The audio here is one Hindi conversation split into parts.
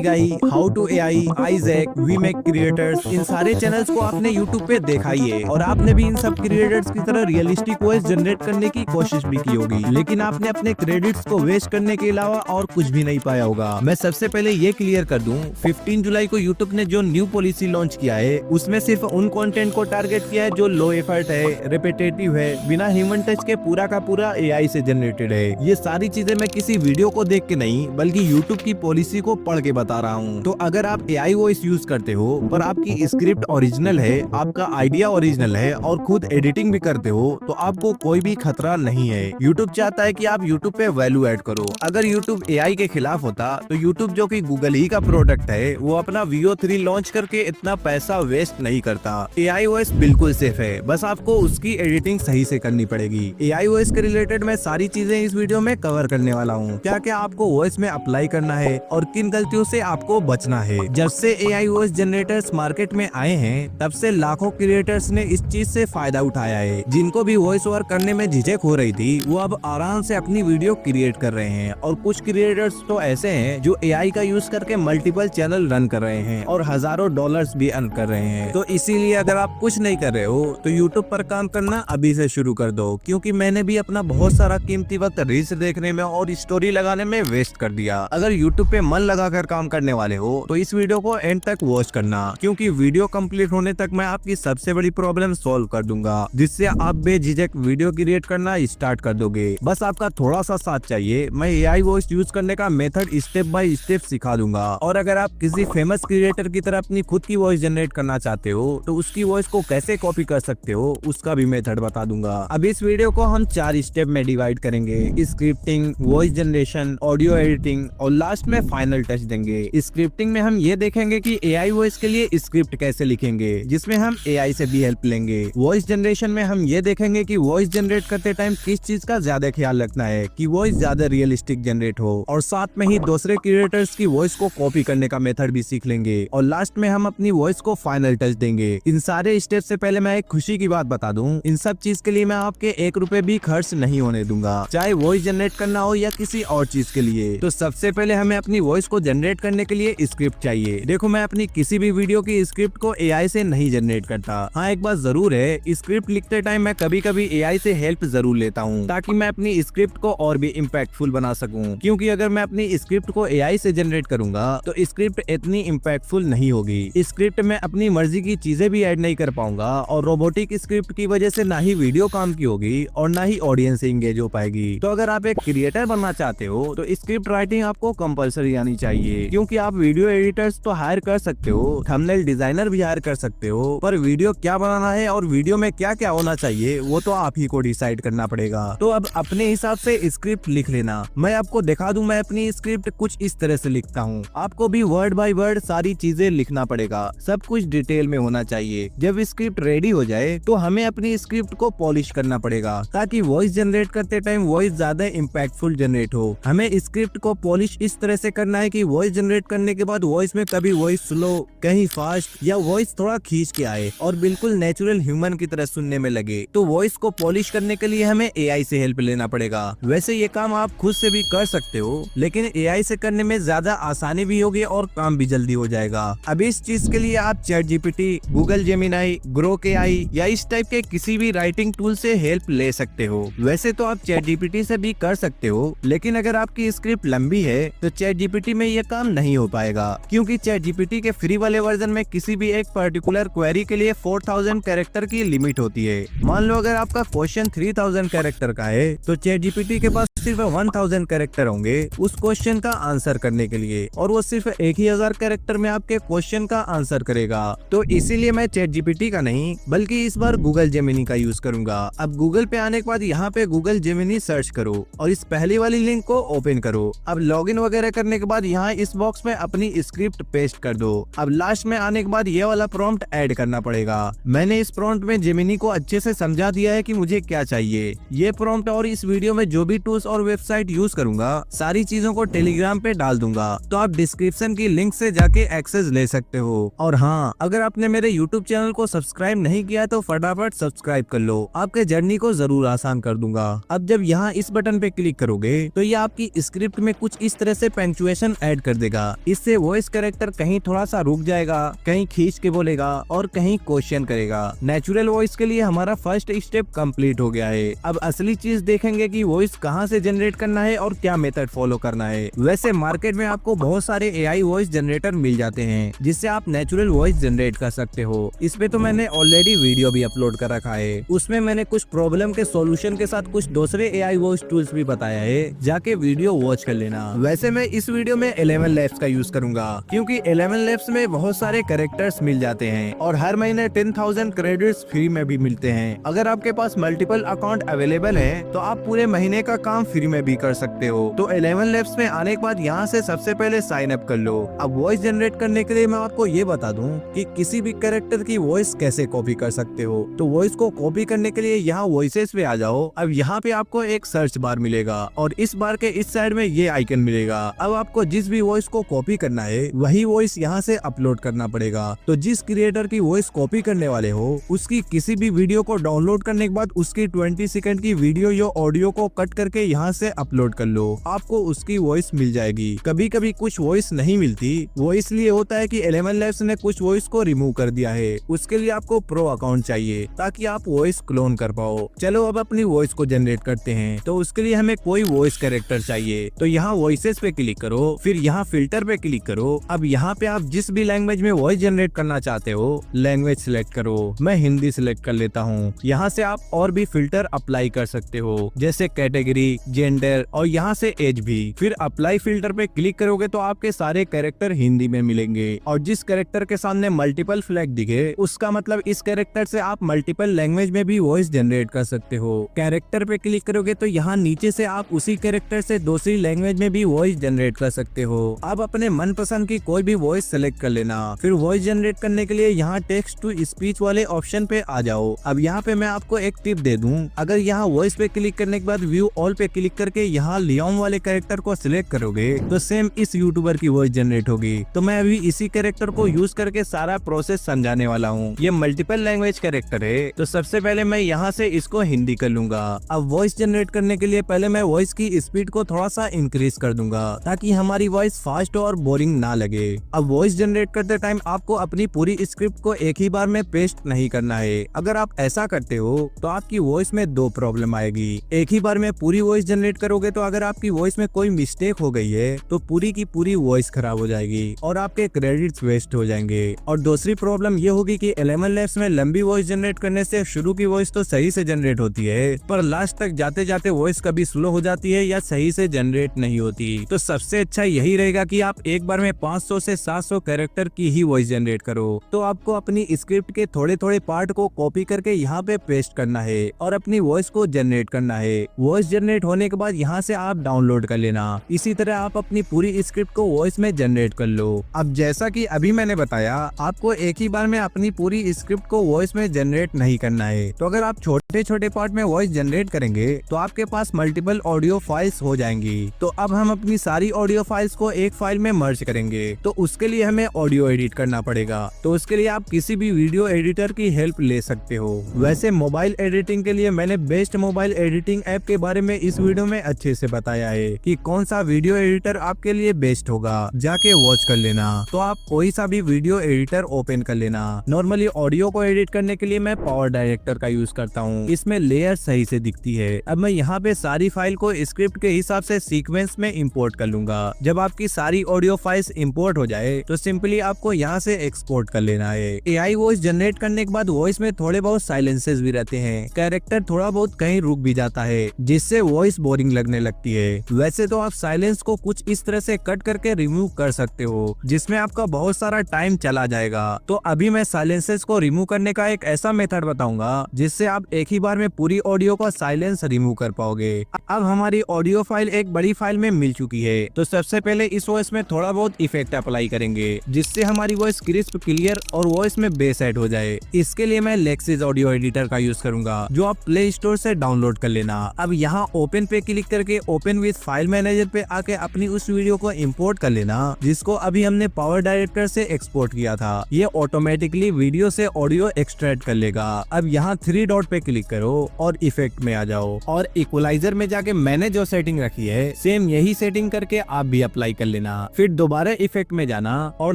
गाई, how to AI, Isaac, we make creators, इन सारे चैनल्स को आपने यूट्यूब पे देखा ही है और आपने भी इन सब क्रिएटर्स की तरह रियलिस्टिक वॉइस जनरेट करने की कोशिश भी की होगी, लेकिन आपने अपने क्रेडिट्स को वेस्ट करने के अलावा और कुछ भी नहीं पाया होगा। मैं सबसे पहले ये क्लियर कर दूं, 15 जुलाई को यूट्यूब ने जो न्यू पॉलिसी लॉन्च किया है उसमें सिर्फ उन कंटेंट को टारगेट किया है जो लो एफर्ट है, रिपीटेटिव है, बिना ह्यूमन टच के पूरा का पूरा एआई से जनरेटेड है। ये सारी चीजें मैं किसी वीडियो को देख के नहीं बल्कि यूट्यूब की पॉलिसी को पढ़ के बता रहा हूँ। तो अगर आप एआई वॉइस यूज करते हो पर आपकी स्क्रिप्ट ओरिजिनल है, आपका आइडिया ओरिजिनल है और खुद एडिटिंग भी करते हो तो आपको कोई भी खतरा नहीं है। यूट्यूब चाहता है कि आप यूट्यूब पे वैल्यू ऐड करो। अगर यूट्यूब एआई के खिलाफ होता तो यूट्यूब जो कि गूगल ही का प्रोडक्ट है वो अपना VO3 लॉन्च करके इतना पैसा वेस्ट नहीं करता। एआई वॉइस बिल्कुल सेफ है, बस आपको उसकी एडिटिंग सही से करनी पड़ेगी। एआई वॉइस के रिलेटेड मैं सारी चीजें इस वीडियो में कवर करने वाला हूँ। क्या क्या आपको वॉइस में अप्लाई करना है और किन गलतियों से आपको बचना है। जब से एआई वॉइस जनरेटर्स मार्केट में आए हैं तब से लाखों क्रिएटर्स ने इस चीज से फायदा उठाया है। जिनको भी वॉइस ओवर करने में झिझक हो रही थी वो अब आराम से अपनी वीडियो क्रिएट कर रहे हैं और कुछ क्रिएटर्स तो ऐसे हैं जो एआई का यूज करके मल्टीपल चैनल रन कर रहे हैं और हजारों डॉलर्स भी अर्न कर रहे हैं। तो इसीलिए अगर आप कुछ नहीं कर रहे हो तो यूट्यूब पर काम करना अभी से शुरू कर दो, क्योंकि मैंने भी अपना बहुत सारा कीमती वक्त रील्स देखने में और स्टोरी लगाने में वेस्ट कर दिया। अगर यूट्यूब पे मन लगाकर काम करने वाले हो तो इस वीडियो को एंड तक वॉच करना, क्योंकि वीडियो कंप्लीट होने तक मैं आपकी सबसे बड़ी प्रॉब्लम सॉल्व कर दूंगा, जिससे आप बेझिझक वीडियो क्रिएट करना स्टार्ट कर दोगे। बस आपका थोड़ा सा साथ चाहिए। मैं एआई वॉइस यूज करने का मेथड स्टेप बाय स्टेप सिखा दूंगा और अगर आप किसी फेमस क्रिएटर की तरह अपनी खुद की वॉइस जनरेट करना चाहते हो तो उसकी वॉइस को कैसे कॉपी कर सकते हो उसका भी मेथड बता दूंगा। अब इस वीडियो को हम 4 स्टेप में डिवाइड करेंगे: scripting, voice generation, audio editing और लास्ट में फाइनल टच देंगे। स्क्रिप्टिंग में हम ये देखेंगे कि एआई वॉइस के लिए स्क्रिप्ट कैसे लिखेंगे जिसमें हम एआई से भी हेल्प लेंगे। वॉइस जनरेशन में हम ये देखेंगे कि वॉइस जनरेट करते टाइम किस चीज का ज्यादा ख्याल रखना है कि वॉइस ज्यादा रियलिस्टिक जनरेट हो, और साथ में ही दूसरे क्रिएटर्स की वॉइस को कॉपी करने का मेथड भी सीख लेंगे और लास्ट में हम अपनी वॉइस को फाइनल टच देंगे। इन सारे स्टेप से पहले मैं एक खुशी की बात बता दूं, इन सब चीज के लिए मैं आपके 1 रुपए भी खर्च नहीं होने दूंगा, चाहे वॉइस जनरेट करना हो या किसी और चीज के लिए। तो सबसे पहले हमें अपनी वॉइस को जनरेट करने के लिए स्क्रिप्ट चाहिए। देखो, मैं अपनी किसी भी वीडियो की स्क्रिप्ट को एआई से नहीं जनरेट करता। हाँ, एक बात जरूर है, स्क्रिप्ट लिखते टाइम मैं कभी कभी एआई से हेल्प जरूर लेता हूँ ताकि मैं अपनी स्क्रिप्ट को और भी इम्पैक्टफुल बना सकूँ, क्योंकि अगर मैं अपनी स्क्रिप्ट को एआई से जनरेट करूंगा तो स्क्रिप्ट इतनी इम्पैक्टफुल नहीं होगी। स्क्रिप्ट में अपनी मर्जी की चीजें भी ऐड नहीं कर पाऊंगा और रोबोटिक स्क्रिप्ट की वजह से ना ही वीडियो काम की होगी और ना ही ऑडियंस इंगेज हो पाएगी। तो अगर आप एक क्रिएटर बनना चाहते हो तो स्क्रिप्ट राइटिंग आपको कंपलसरी आनी चाहिए, क्योंकि आप वीडियो एडिटर्स तो हायर कर सकते हो, थंबनेल डिजाइनर भी हायर कर सकते हो, पर वीडियो क्या बनाना है और वीडियो में क्या क्या होना चाहिए वो तो आप ही को डिसाइड करना पड़ेगा। तो अब अपने हिसाब से स्क्रिप्ट लिख लेना। मैं आपको दिखा दूं, मैं अपनी स्क्रिप्ट कुछ इस तरह से लिखता हूँ। आपको भी वर्ड बाय वर्ड सारी चीजें लिखना पड़ेगा, सब कुछ डिटेल में होना चाहिए। जब स्क्रिप्ट रेडी हो जाए तो हमें अपनी स्क्रिप्ट को पॉलिश करना पड़ेगा ताकि वॉइस जनरेट करते टाइम वॉइस ज्यादा इम्पैक्टफुल जनरेट हो। हमें स्क्रिप्ट को पॉलिश इस तरह से करना है कि वॉइस जनरेट करने के बाद वॉइस में कभी वॉइस स्लो, कहीं फास्ट या वॉइस थोड़ा खींच के आए और बिल्कुल नेचुरल ह्यूमन की तरह सुनने में लगे। तो वॉइस को पॉलिश करने के लिए हमें एआई से हेल्प लेना पड़ेगा। वैसे ये काम आप खुद से भी कर सकते हो, लेकिन एआई से करने में ज्यादा आसानी भी होगी और काम भी जल्दी हो जाएगा। अब इस चीज के लिए आप chat GPT, Google Gemini, Grok AI या इस टाइप के किसी भी राइटिंग टूल से हेल्प ले सकते हो। वैसे तो आप चैट जीपीटी से भी कर सकते हो, लेकिन अगर आपकी स्क्रिप्ट लंबी है तो चैट जीपीटी में ये काम नहीं हो पाएगा, क्योंकि चैट जीपीटी के फ्री वाले वर्जन में किसी भी एक पर्टिकुलर क्वेरी के लिए 4000 कैरेक्टर की लिमिट होती है। मान लो अगर आपका क्वेश्चन 3000 कैरेक्टर का है तो चैट जीपीटी के पास सिर्फ 1000 कैरेक्टर होंगे उस क्वेश्चन का आंसर करने के लिए, और वो सिर्फ 1000 कैरेक्टर में आपके क्वेश्चन का आंसर करेगा। तो इसीलिए मैं चैट जीपीटी का नहीं बल्कि इस बार गूगल जेमिनी का यूज करूंगा। अब गूगल पे आने के बाद यहाँ पे गूगल जेमिनी सर्च करो और इस पहली वाली लिंक को ओपन करो। अब लॉगिन वगैरह करने के बाद यहाँ इस बॉक्स में अपनी स्क्रिप्ट पेस्ट कर दो। अब लास्ट में आने के बाद ये वाला प्रॉम्प्ट ऐड करना पड़ेगा। मैंने इस प्रॉम्प्ट में जेमिनी को अच्छे से समझा दिया है कि मुझे क्या चाहिए। ये प्रॉम्प्ट और इस वीडियो में जो भी टूल्स और वेबसाइट यूज करूंगा सारी चीजों को टेलीग्राम पे डाल दूंगा, तो आप डिस्क्रिप्शन की लिंक से जाके एक्सेस ले सकते हो। और हाँ, अगर आपने मेरे यूट्यूब चैनल को सब्सक्राइब नहीं किया तो फटाफट सब्सक्राइब कर लो, आपके जर्नी को जरूर आसान कर दूंगा। अब जब यहाँ इस बटन पे क्लिक करोगे तो ये आपकी स्क्रिप्ट में कुछ इस तरह से पंक्चुएशन ऐड कर देगा। इससे वॉइस कैरेक्टर कहीं थोड़ा सा रुक जाएगा, कहीं खींच के बोलेगा और कहीं क्वेश्चन करेगा। नेचुरल वॉइस के लिए हमारा फर्स्ट स्टेप कंप्लीट हो गया है। अब असली चीज देखेंगे कि वॉइस कहाँ से जनरेट करना है और क्या मेथड फॉलो करना है। वैसे मार्केट में आपको बहुत सारे AI वॉइस जनरेटर मिल जाते हैं जिससे आप नेचुरल वॉइस जनरेट कर सकते हो। इस पे तो मैंने ऑलरेडी वीडियो भी अपलोड कर रखा है। उसमें मैंने कुछ प्रॉब्लम के सॉल्यूशन के साथ कुछ दूसरे AI वॉइस टूल्स भी बताया है, जाके वीडियो वॉच कर लेना। वैसे मैं इस वीडियो में 11 लैब्स का यूज करूंगा क्योंकि 11 लैब्स में बहुत सारे कैरेक्टर्स मिल जाते हैं और हर महीने 10,000 क्रेडिट्स फ्री में भी मिलते हैं। अगर आपके पास मल्टीपल अकाउंट अवेलेबल है तो आप पूरे महीने का काम फ्री में भी कर सकते हो। तो 11 लैब्स में आने के बाद यहाँ से सबसे पहले साइन अप कर लो। अब वॉइस जनरेट करने के लिए मैं आपको ये बता दूं कि किसी भी कैरेक्टर की वॉइस कैसे कॉपी कर सकते हो। तो वॉइस को कॉपी करने के लिए यहाँ वॉइसेस पे आ जाओ। अब यहाँ पे आपको एक सर्च बार मिलेगा और इस बार के इस साइड में ये आइकन मिलेगा। अब आपको जिस भी वॉइस को कॉपी करना है वही वॉइस यहाँ से अपलोड करना पड़ेगा। तो जिस क्रिएटर की वॉइस कॉपी करने वाले हो उसकी किसी भी वीडियो को डाउनलोड करने के बाद उसकी 20 सेकंड की वीडियो या ऑडियो को कट करके यहाँ से अपलोड कर लो, आपको उसकी वॉइस मिल जाएगी। कभी कभी कुछ वॉइस नहीं मिलती, वो इसलिए होता है कि 11 लैब्स ने कुछ वॉइस को रिमूव कर दिया है। उसके लिए आपको प्रो अकाउंट चाहिए ताकि आप वॉइस क्लोन कर पाओ। चलो अब अपनी वॉइस को जनरेट करते हैं। तो उसके लिए हमें कोई वॉइस कैरेक्टर चाहिए। तो यहाँ वॉइसेस पे क्लिक करो, फिर यहाँ फिल्टर पे क्लिक करो। अब यहाँ पे आप जिस भी लैंग्वेज में वॉइस जनरेट करना चाहते हो लैंग्वेज सिलेक्ट करो। मैं हिंदी सिलेक्ट कर लेता हूँ। यहाँ से आप और भी फिल्टर अप्लाई कर सकते हो जैसे कैटेगरी, जेंडर और यहाँ से एज भी। फिर अप्लाई फिल्टर पे क्लिक करोगे तो आपके सारे कैरेक्टर हिंदी में मिलेंगे और जिस कैरेक्टर के सामने मल्टीपल फ्लैग दिखे उसका मतलब इस कैरेक्टर से आप मल्टीपल लैंग्वेज में भी वॉइस जनरेट कर सकते हो। कैरेक्टर पे क्लिक करोगे तो यहाँ नीचे से आप उसी कैरेक्टर से दूसरी लैंग्वेज में भी वॉइस जनरेट कर सकते हो। अब अपने मनपसंद की कोई भी वॉइस सेलेक्ट कर लेना। फिर वॉइस जनरेट करने के लिए यहाँ टेक्स्ट टू स्पीच वाले ऑप्शन पे आ जाओ। अब यहाँ पे मैं आपको एक टिप दे दूं, अगर यहाँ वॉइस पे क्लिक करने के बाद व्यू ऑल पे क्लिक करके यहाँ लियोन वाले कैरेक्टर को सिलेक्ट करोगे तो सेम इस यूट्यूबर की वॉइस जनरेट होगी। तो मैं अभी इसी कैरेक्टर को यूज करके सारा प्रोसेस समझाने वाला हूँ। ये मल्टीपल लैंग्वेज कैरेक्टर है तो सबसे पहले मैं यहाँ से इसको हिंदी कर लूंगा। अब वॉइस जनरेट करने के लिए पहले मैं वॉइस की स्पीड को थोड़ा सा इंक्रीज कर दूंगा ताकि हमारी वॉइस फास्ट और बोरिंग ना लगे। अब वॉइस जनरेट करते टाइम आपको अपनी पूरी स्क्रिप्ट को एक ही बार में पेस्ट नहीं करना है। अगर आप ऐसा करते हो तो आपकी वॉइस में दो प्रॉब्लम आएगी। एक ही बार में पूरी वॉइस जनरेट करोगे तो अगर आपकी वॉइस में कोई मिस्टेक हो गई है तो पूरी की पूरी वॉइस खराब हो जाएगी और आपके क्रेडिट्स वेस्ट हो जाएंगे। और दूसरी प्रॉब्लम ये होगी कि 11 लैब्स में लंबी वॉइस जनरेट करने से शुरू की वॉइस तो सही से जनरेट होती है पर लास्ट तक जाते जाते वॉइस कभी स्लो हो जाती है या सही से जनरेट नहीं होती। तो सबसे अच्छा यही रहेगा कि आप एक बार में 500 से 700 कैरेक्टर की ही वॉइस जनरेट करो। तो आपको अपनी स्क्रिप्ट के थोड़े थोड़े पार्ट को कॉपी करके यहाँ पे पेस्ट करना है और अपनी वॉइस को जनरेट करना है। वॉइस जनरेट होने के बाद यहाँ से आप डाउनलोड कर लेना। इसी तरह आप अपनी पूरी स्क्रिप्ट को वॉइस में जनरेट कर लो। अब जैसा कि अभी मैंने बताया आपको एक ही बार में अपनी पूरी स्क्रिप्ट को वॉइस में जनरेट नहीं करना है। तो अगर आप छोटे छोटे पार्ट में वॉइस जनरेट करेंगे तो आपके पास मल्टीपल ऑडियो फाइल्स हो जाएंगी। तो अब हम अपनी सारी ऑडियो फाइल्स को एक फाइल में मर्ज करेंगे। तो उसके लिए हमें ऑडियो एडिट करना पड़ेगा। तो उसके लिए आप किसी भी वीडियो एडिटर की हेल्प ले सकते हो। वैसे मोबाइल एडिटिंग के लिए मैंने बेस्ट मोबाइल एडिटिंग ऐप के बारे में इस वीडियो में अच्छे से बताया है कि कौन सा वीडियो एडिटर आपके लिए बेस्ट होगा, जाके वॉच कर लेना। तो आप कोई सा भी वीडियो एडिटर ओपन कर लेना। नॉर्मली ऑडियो को एडिट करने के लिए मैं पावर डायरेक्टर का यूज करता हूँ, इसमें लेयर सही से दिखती है। अब मैं यहाँ पे सारी फाइल को स्क्रिप्ट के हिसाब से सीक्वेंस में इंपोर्ट कर लूंगा। जब आपकी सारी ऑडियो फाइल्स इंपोर्ट हो जाए तो सिंपली आपको यहाँ से एक्सपोर्ट कर लेना है। AI वॉइस जनरेट करने के बाद वॉइस में थोड़े बहुत साइलेंसेस भी रहते हैं, कैरेक्टर थोड़ा बहुत कहीं रुक भी जाता है जिससे वॉइस बोरिंग लगने लगती है। वैसे तो आप साइलेंस को कुछ इस तरह से कट करके रिमूव कर सकते हो जिसमें आपका बहुत सारा टाइम चला जाएगा। तो अभी मैं साइलेंसेस को रिमूव करने का एक ऐसा मेथड बताऊंगा जिससे आप एक ही बार में पूरी ऑडियो का साइलेंस रिमूव कर पाओगे। अब हमारी ऑडियो फाइल एक बड़ी फाइल में मिल चुकी है। तो सबसे पहले इस वॉइस में थोड़ा बहुत इफेक्ट अप्लाई करेंगे जिससे हमारी वॉइस क्रिस्प, क्लियर और वॉइस में बेस ऐड हो जाए। इसके लिए मैं लेक्सिस ऑडियो एडिटर का यूज करूंगा जो आप प्ले स्टोर से डाउनलोड कर लेना। अब यहाँ ओपन पे क्लिक करके ओपन विद फाइल मैनेजर पे आके अपनी उस वीडियो को इंपोर्ट कर लेना जिसको अभी हमने पावर डायरेक्टर से एक्सपोर्ट किया था। ये ऑटोमेटिकली वीडियो से ऑडियो एक्सट्रैक्ट कर लेगा। अब यहाँ 3 डॉट पे क्लिक करो और इफेक्ट में आ जाओ और इक्वलाइजर में जाके मैंने जो सेटिंग रखी है सेम यही सेटिंग करके आप भी अप्लाई कर लेना। फिर दोबारा इफेक्ट में जाना और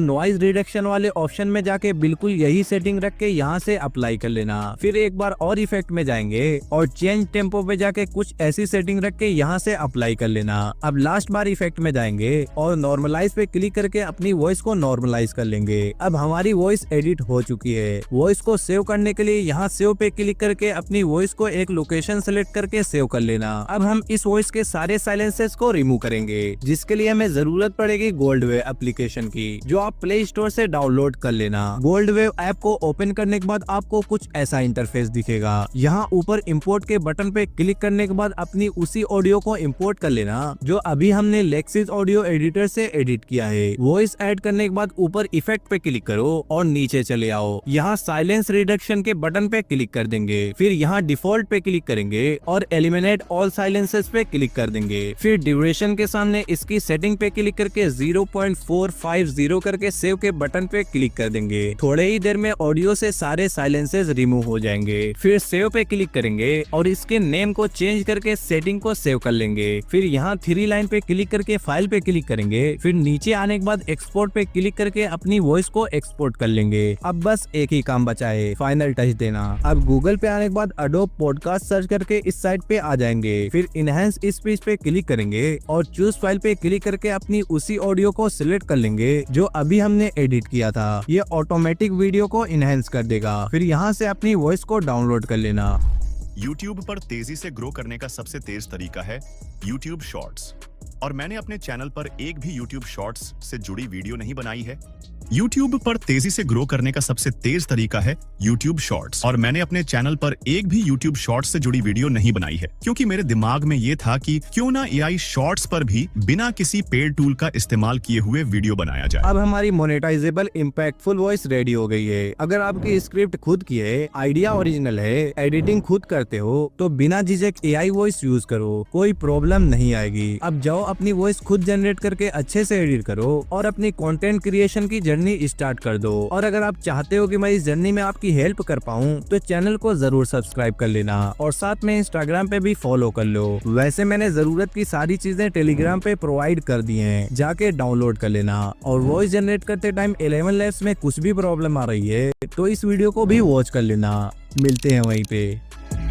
नॉइज रिडक्शन वाले ऑप्शन में जाके बिल्कुल यही सेटिंग रख के यहाँ से अप्लाई कर लेना। फिर एक बार और इफेक्ट में जाएंगे और चेंज टेम्पो पे जाके कुछ ऐसी सेटिंग रख के यहाँ से अप्लाई कर लेना। अब लास्ट बार इफेक्ट में जाएंगे और नॉर्मलाइज पे क्लिक करके अपनी वॉइस को नॉर्मलाइज कर लेंगे। अब हमारी वॉइस एडिट हो चुकी है। वॉइस को सेव करने के लिए यहाँ सेव पे क्लिक करके अपनी वॉइस को एक लोकेशन सेलेक्ट करके सेव कर लेना। अब हम इस वॉइस के सारे साइलेंसेस को रिमूव करेंगे, जिसके लिए हमें जरूरत पड़ेगी गोल्ड वेव एप्लीकेशन की, जो आप प्ले स्टोर से डाउनलोड कर लेना। गोल्ड वेव ऐप को ओपन करने के बाद आपको कुछ ऐसा इंटरफेस दिखेगा। यहाँ ऊपर इंपोर्ट के बटन पे क्लिक करने के बाद अपनी उसी ऑडियो को इंपोर्ट कर लेना जो अभी हमने लेक्सिस ऑडियो एडिटर से एडिट किया है। वॉइस ऐड करने के बाद ऊपर इफेक्ट पे क्लिक करो और नीचे चले आओ। यहाँ साइलेंस रिडक्शन के बटन पे क्लिक कर देंगे। फिर यहाँ डिफॉल्ट पे क्लिक करेंगे और एलिमिनेट ऑल साइलेंसेस पे क्लिक कर देंगे। फिर ड्यूरेशन के सामने इसकी सेटिंग पे क्लिक करके 0.450 करके सेव के बटन पे क्लिक कर देंगे। थोड़े ही देर में ऑडियो से सारे साइलेंसेस रिमूव हो जाएंगे। फिर सेव पे क्लिक करेंगे और इसके नेम को चेंज करके सेटिंग को सेव कर लेंगे। फिर यहाँ 3 लाइन पे क्लिक करके फाइल पे क्लिक करेंगे। फिर नीचे आने के बाद एक्सपोर्ट पे क्लिक करके अपनी वॉइस को एक्सपोर्ट कर लेंगे। अब बस एक ही काम बचा है, फाइनल टच देना। अब गूगल पे आने के बाद अडोब पॉडकास्ट सर्च करके इस साइट पे आ जाएंगे। फिर इनहेंस स्पीच पे क्लिक करेंगे और चूज फाइल पे क्लिक करके अपनी उसी ऑडियो को सिलेक्ट कर लेंगे जो अभी हमने एडिट किया था। ये ऑटोमेटिक वीडियो को इनहेंस कर देगा। फिर यहाँ से अपनी वॉइस को डाउनलोड कर लेना। YouTube पर तेजी से ग्रो करने का सबसे तेज तरीका है YouTube शॉर्ट्स, और मैंने अपने चैनल पर एक भी YouTube शॉर्ट्स से जुड़ी वीडियो नहीं बनाई है। YouTube पर तेजी से ग्रो करने का सबसे तेज तरीका है YouTube शॉर्ट्स, और मैंने अपने चैनल पर एक भी YouTube शॉर्ट्स से जुड़ी वीडियो नहीं बनाई है, क्योंकि मेरे दिमाग में ये था कि क्यों ना AI शॉर्ट्स पर भी बिना किसी पेड टूल का इस्तेमाल किए हुए वीडियो बनाया जाए। अब हमारी मोनेटाइजेबल इम्पैक्टफुल वॉइस रेडी हो गई है। अगर आपकी स्क्रिप्ट खुद की है, आइडिया ओरिजिनल है, एडिटिंग खुद करते हो, तो बिना झिझक AI वॉइस यूज करो, कोई प्रॉब्लम नहीं आएगी। अब जाओ अपनी वॉइस खुद जनरेट करके अच्छे से एडिट करो और अपनी कंटेंट क्रिएशन की जर्नी स्टार्ट कर दो। और अगर आप चाहते हो कि मैं इस जर्नी में आपकी हेल्प कर पाऊँ तो चैनल को जरूर सब्सक्राइब कर लेना और साथ में इंस्टाग्राम पे भी फॉलो कर लो। वैसे मैंने जरूरत की सारी चीजें टेलीग्राम पे प्रोवाइड कर दी हैं, जाके डाउनलोड कर लेना। और वॉइस जनरेट करते टाइम 11 लैब्स में कुछ भी प्रॉब्लम आ रही है तो इस वीडियो को भी वॉच कर लेना। मिलते हैं वहीं पे।